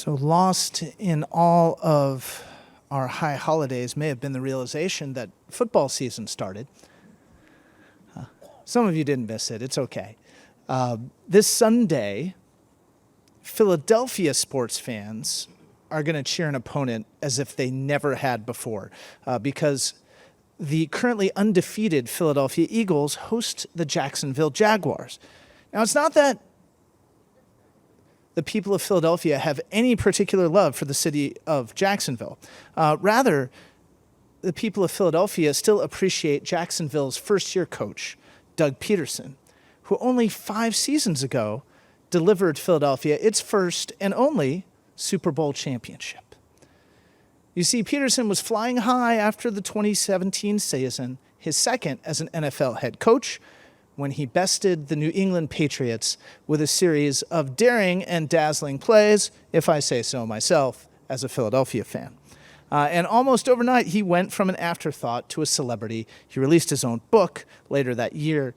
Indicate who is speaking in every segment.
Speaker 1: So lost in all of our high holidays may have been the realization that football season started. Some of you didn't miss it. It's okay. This Sunday, Philadelphia sports fans are going to cheer an opponent as if they never had before, because the currently undefeated Philadelphia Eagles host the Jacksonville Jaguars. Now, it's not that the people of Philadelphia have any particular love for the city of Jacksonville. Rather, the people of Philadelphia still appreciate Jacksonville's first-year coach, Doug Peterson, who only 5 seasons ago delivered Philadelphia its first and only Super Bowl championship. You see, Peterson was flying high after the 2017 season, his second as an NFL head coach, when he bested the New England Patriots with a series of daring and dazzling plays, if I say so myself, as a Philadelphia fan. And almost overnight, he went from an afterthought to a celebrity. He released his own book later that year.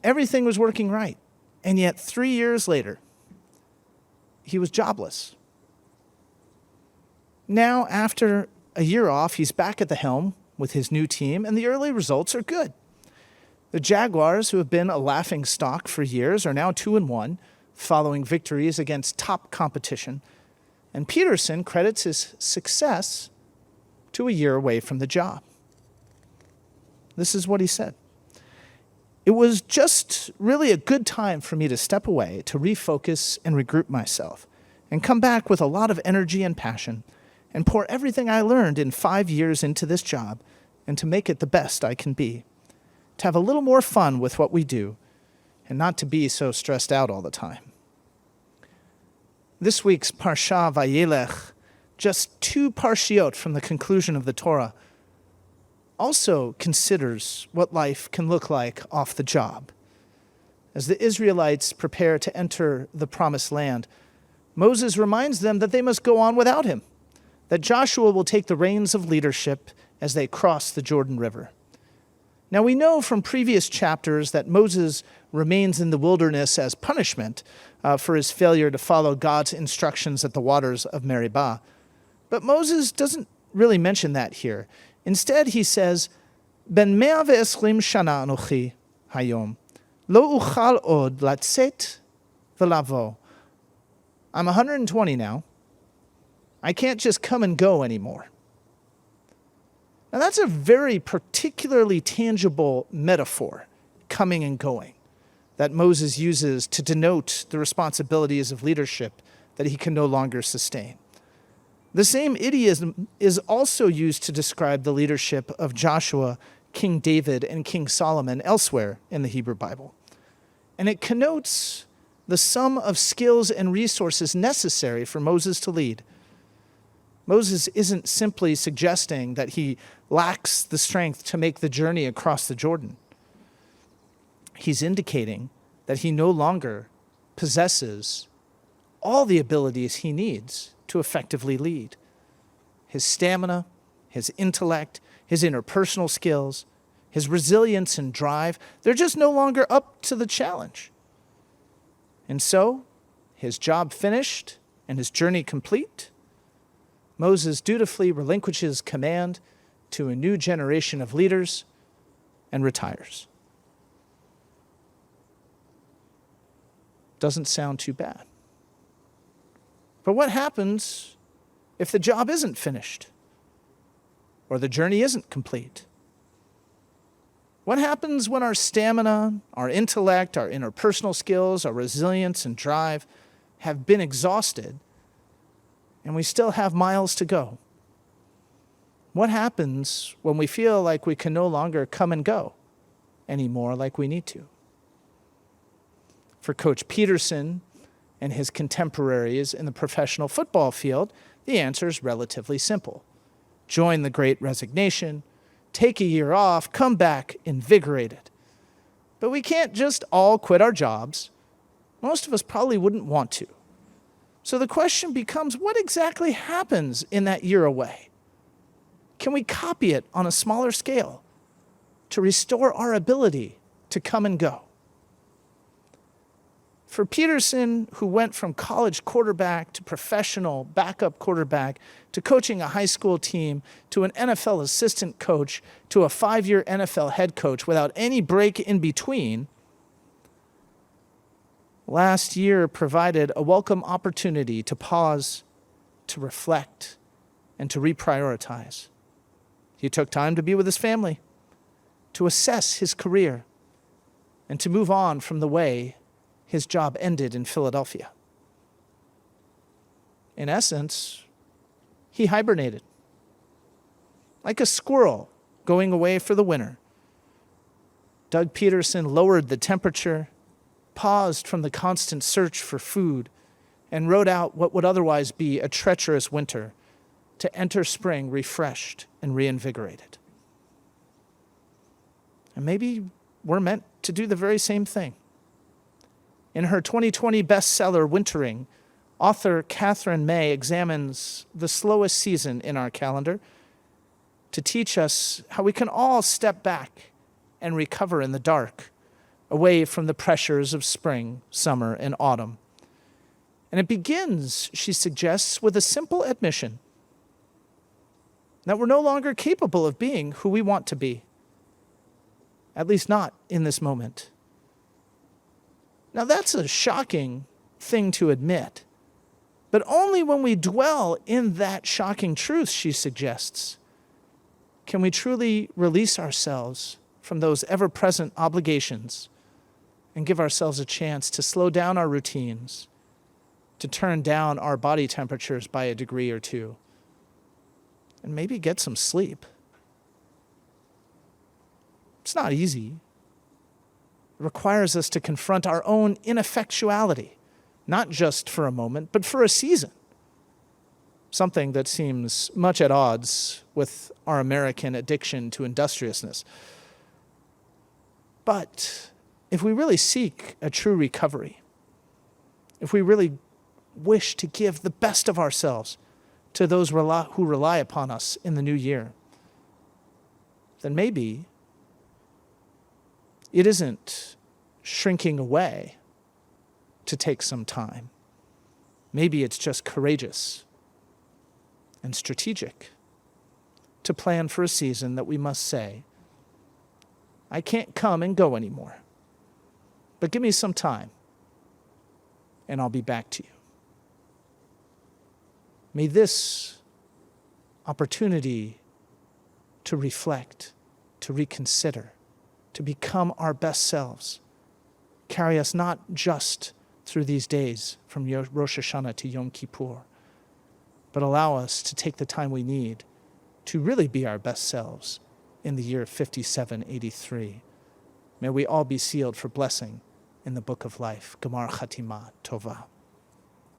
Speaker 1: Everything was working right. And yet 3 years later, he was jobless. Now, after a year off, he's back at the helm with his new team, and the early results are good. The Jaguars, who have been a laughing stock for years, are now 2-1, following victories against top competition. And Peterson credits his success to a year away from the job. This is what he said. It was just really a good time for me to step away, to refocus and regroup myself, and come back with a lot of energy and passion, and pour everything I learned in 5 years into this job, and to make it the best I can be. To have a little more fun with what we do, and not to be so stressed out all the time. This week's Parsha Vayelech, just 2 parshiot from the conclusion of the Torah, also considers what life can look like off the job. As the Israelites prepare to enter the promised land, Moses reminds them that they must go on without him, that Joshua will take the reins of leadership as they cross the Jordan River. Now, we know from previous chapters that Moses remains in the wilderness as punishment for his failure to follow God's instructions at the waters of Meribah. But Moses doesn't really mention that here. Instead, he says, Ben 120 shana anochi hayom, lo uchal od latzet v'lavo. I'm 120 now. I can't just come and go anymore. Now, that's a very particularly tangible metaphor, coming and going, that Moses uses to denote the responsibilities of leadership that he can no longer sustain. The same idiom is also used to describe the leadership of Joshua, King David, and King Solomon elsewhere in the Hebrew Bible. And it connotes the sum of skills and resources necessary for Moses to lead. Moses isn't simply suggesting that he lacks the strength to make the journey across the Jordan. He's indicating that he no longer possesses all the abilities he needs to effectively lead. His stamina, his intellect, his interpersonal skills, his resilience and drive, they're just no longer up to the challenge. And so, his job finished and his journey complete, Moses dutifully relinquishes command to a new generation of leaders and retires. Doesn't sound too bad. But what happens if the job isn't finished or the journey isn't complete? What happens when our stamina, our intellect, our interpersonal skills, our resilience and drive have been exhausted and we still have miles to go? What happens when we feel like we can no longer come and go anymore like we need to? For Coach Peterson and his contemporaries in the professional football field, the answer is relatively simple. Join the Great Resignation, take a year off, come back invigorated. But we can't just all quit our jobs. Most of us probably wouldn't want to. So the question becomes, what exactly happens in that year away? Can we copy it on a smaller scale to restore our ability to come and go? For Peterson, who went from college quarterback to professional backup quarterback to coaching a high school team to an NFL assistant coach to a 5-year NFL head coach without any break in between, last year provided a welcome opportunity to pause, to reflect, and to reprioritize. He took time to be with his family, to assess his career, and to move on from the way his job ended in Philadelphia. In essence, he hibernated. Like a squirrel going away for the winter, Doug Peterson lowered the temperature, paused from the constant search for food, and rode out what would otherwise be a treacherous winter to enter spring refreshed and reinvigorated. And maybe we're meant to do the very same thing. In her 2020 bestseller, Wintering, author Catherine May examines the slowest season in our calendar to teach us how we can all step back and recover in the dark, away from the pressures of spring, summer, and autumn. And it begins, she suggests, with a simple admission that we're no longer capable of being who we want to be, at least not in this moment. Now, that's a shocking thing to admit, but only when we dwell in that shocking truth, she suggests, can we truly release ourselves from those ever-present obligations and give ourselves a chance to slow down our routines, to turn down our body temperatures by a degree or two, and maybe get some sleep. It's not easy. It requires us to confront our own ineffectuality, not just for a moment, but for a season. Something that seems much at odds with our American addiction to industriousness. But if we really seek a true recovery, if we really wish to give the best of ourselves to those who rely upon us in the new year, then maybe it isn't shrinking away to take some time. Maybe it's just courageous and strategic to plan for a season that we must say, I can't come and go anymore, but give me some time and I'll be back to you. May this opportunity to reflect, to reconsider, to become our best selves carry us not just through these days from Rosh Hashanah to Yom Kippur, but allow us to take the time we need to really be our best selves in the year 5783. May we all be sealed for blessing in the book of life. Gemar Chatima Tova.